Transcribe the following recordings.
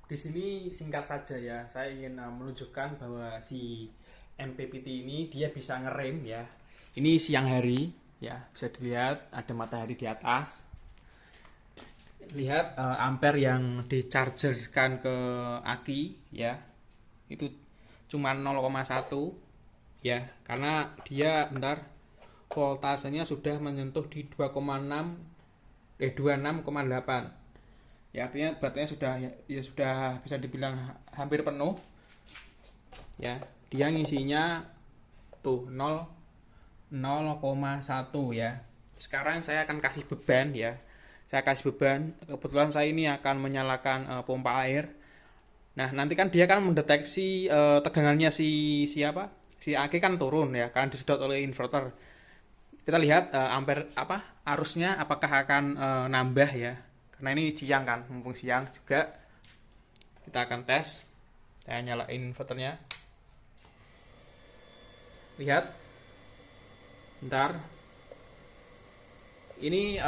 Di sini singkat saja ya, saya ingin menunjukkan bahwa si MPPT ini dia bisa ngerem ya. Ini siang hari ya, bisa dilihat ada matahari di atas. Lihat ampere yang dichargerkan ke aki ya, itu cuma 0,1 ya, karena dia bentar voltasenya sudah menyentuh di 26,8 ya, artinya baterainya sudah ya sudah bisa dibilang hampir penuh ya. Dia ngisinya tuh 0,1 ya. Sekarang saya akan kasih beban ya, saya kasih beban. Kebetulan saya ini akan menyalakan pompa air. Nah, nanti kan dia kan mendeteksi tegangannya si aki kan turun ya, karena disedot oleh inverter. Kita lihat ampere arusnya apakah akan nambah ya, karena ini siang kan, mumpung siang juga. Kita akan tes. Saya nyalain inverternya, lihat bentar. Ini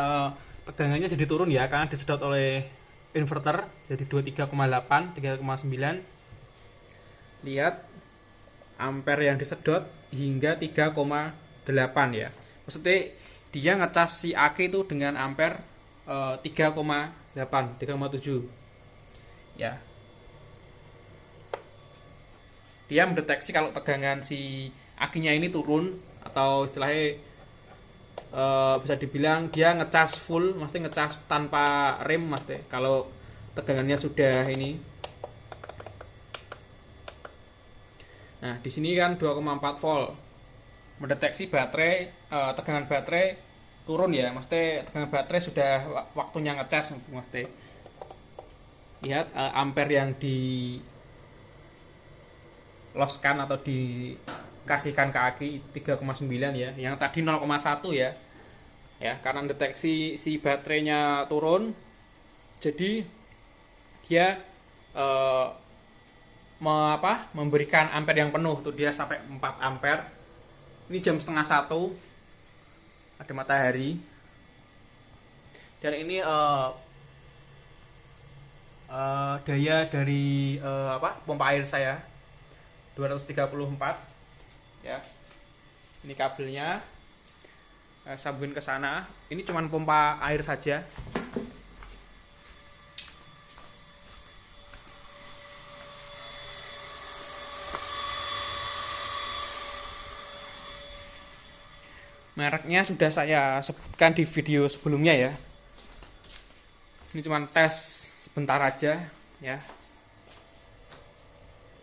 tegangannya jadi turun ya, karena disedot oleh inverter, jadi 23,8 3,9. Lihat ampere yang disedot hingga 3,8 ya. Maksudnya dia ngecas si aki itu dengan ampere 3,8 3,7 ya. Dia mendeteksi kalau tegangan si akinya ini turun, atau istilahnya bisa dibilang dia ngecas full, maksudnya ngecas tanpa rem, maksudnya kalau tegangannya sudah ini. Nah, di sini kan 2,4 volt mendeteksi baterai, tegangan baterai turun ya, maksudnya tegangan baterai sudah waktunya ngecas, maksudnya. Lihat ampere yang di loskan atau dikasihkan ke aki 3,9 ya, yang tadi 0,1 ya. Ya, karena deteksi si baterainya turun, jadi dia memberikan ampere yang penuh tuh, dia sampai 4 ampere. Ini jam setengah 1, ada matahari, dan ini daya dari pompa air saya 234 ya. Ini kabelnya sambungin ke sana. Ini cuman pompa air saja. Mereknya sudah saya sebutkan di video sebelumnya ya. Ini cuma tes sebentar aja ya.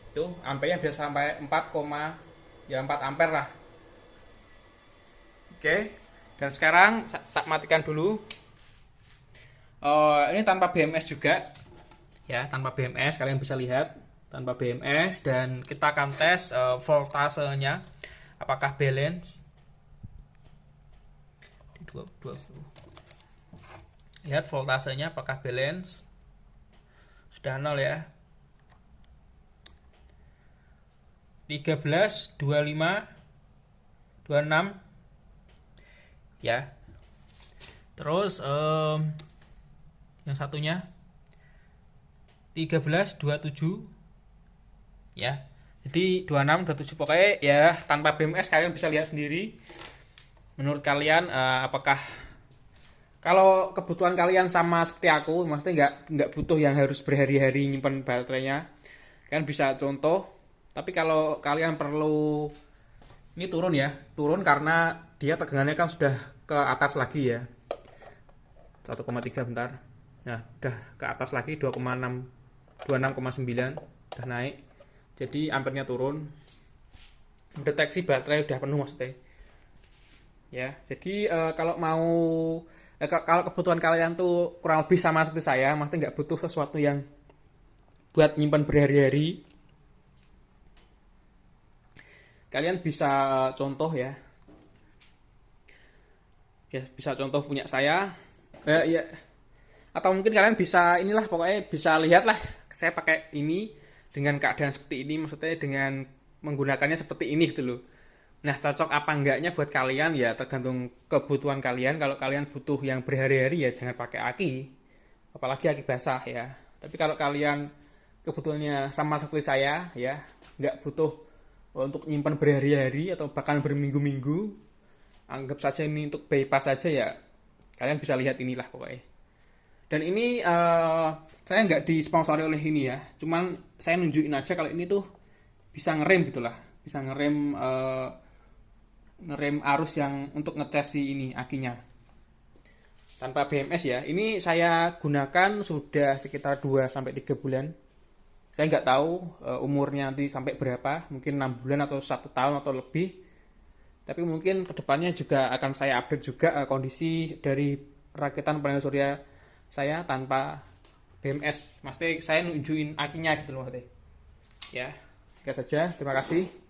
Itu ampernya bisa sampai 4 ampere lah. Oke. Dan sekarang tak matikan dulu. Ini tanpa BMS juga ya, tanpa BMS, kalian bisa lihat tanpa BMS. Dan kita akan tes voltasenya apakah balance. 20. Lihat voltasenya apakah balance. Sudah 0 ya. 13, 25, 26 ya. Terus yang satunya 13, 27 ya. Jadi 26, 27, pokoknya ya tanpa BMS kalian bisa lihat sendiri. Menurut kalian apakah, kalau kebutuhan kalian sama seperti aku, maksudnya nggak butuh yang harus berhari-hari nyimpen baterainya, kalian bisa contoh. Tapi kalau kalian perlu, ini turun ya, turun karena dia tegangannya kan sudah ke atas lagi ya, 1,3 bentar. Nah, udah ke atas lagi 2,6 26,9 udah naik. Jadi ampernya turun. Deteksi baterai udah penuh maksudnya. Ya, jadi kalau kebutuhan kalian tuh kurang lebih sama seperti saya, maksudnya nggak butuh sesuatu yang buat nyimpan berhari-hari, kalian bisa contoh ya. Ya, bisa contoh punya saya. Ya, atau mungkin kalian bisa inilah, pokoknya bisa lihat lah saya pakai ini dengan keadaan seperti ini, maksudnya dengan menggunakannya seperti ini gitu loh. Nah, cocok apa enggaknya buat kalian ya tergantung kebutuhan kalian. Kalau kalian butuh yang berhari-hari ya jangan pakai aki, apalagi aki basah ya. Tapi kalau kalian kebutuhannya sama seperti saya ya, nggak butuh untuk nyimpan berhari-hari atau bahkan berminggu-minggu, anggap saja ini untuk bypass saja ya, kalian bisa lihat inilah pokoknya. Dan ini saya nggak disponsori oleh ini ya, cuman saya nunjukin aja kalau ini tuh bisa ngerem gitulah, bisa ngerem arus yang untuk ngecas si ini akinya tanpa BMS ya. Ini saya gunakan sudah sekitar 2 sampai 3 bulan. Saya nggak tahu umurnya nanti sampai berapa, mungkin 6 bulan atau 1 tahun atau lebih. Tapi mungkin kedepannya juga akan saya update juga kondisi dari rakitan panel surya saya tanpa BMS. Maksudnya saya nunjukin akinya gitu loh. Ya, sekian saja. Terima kasih.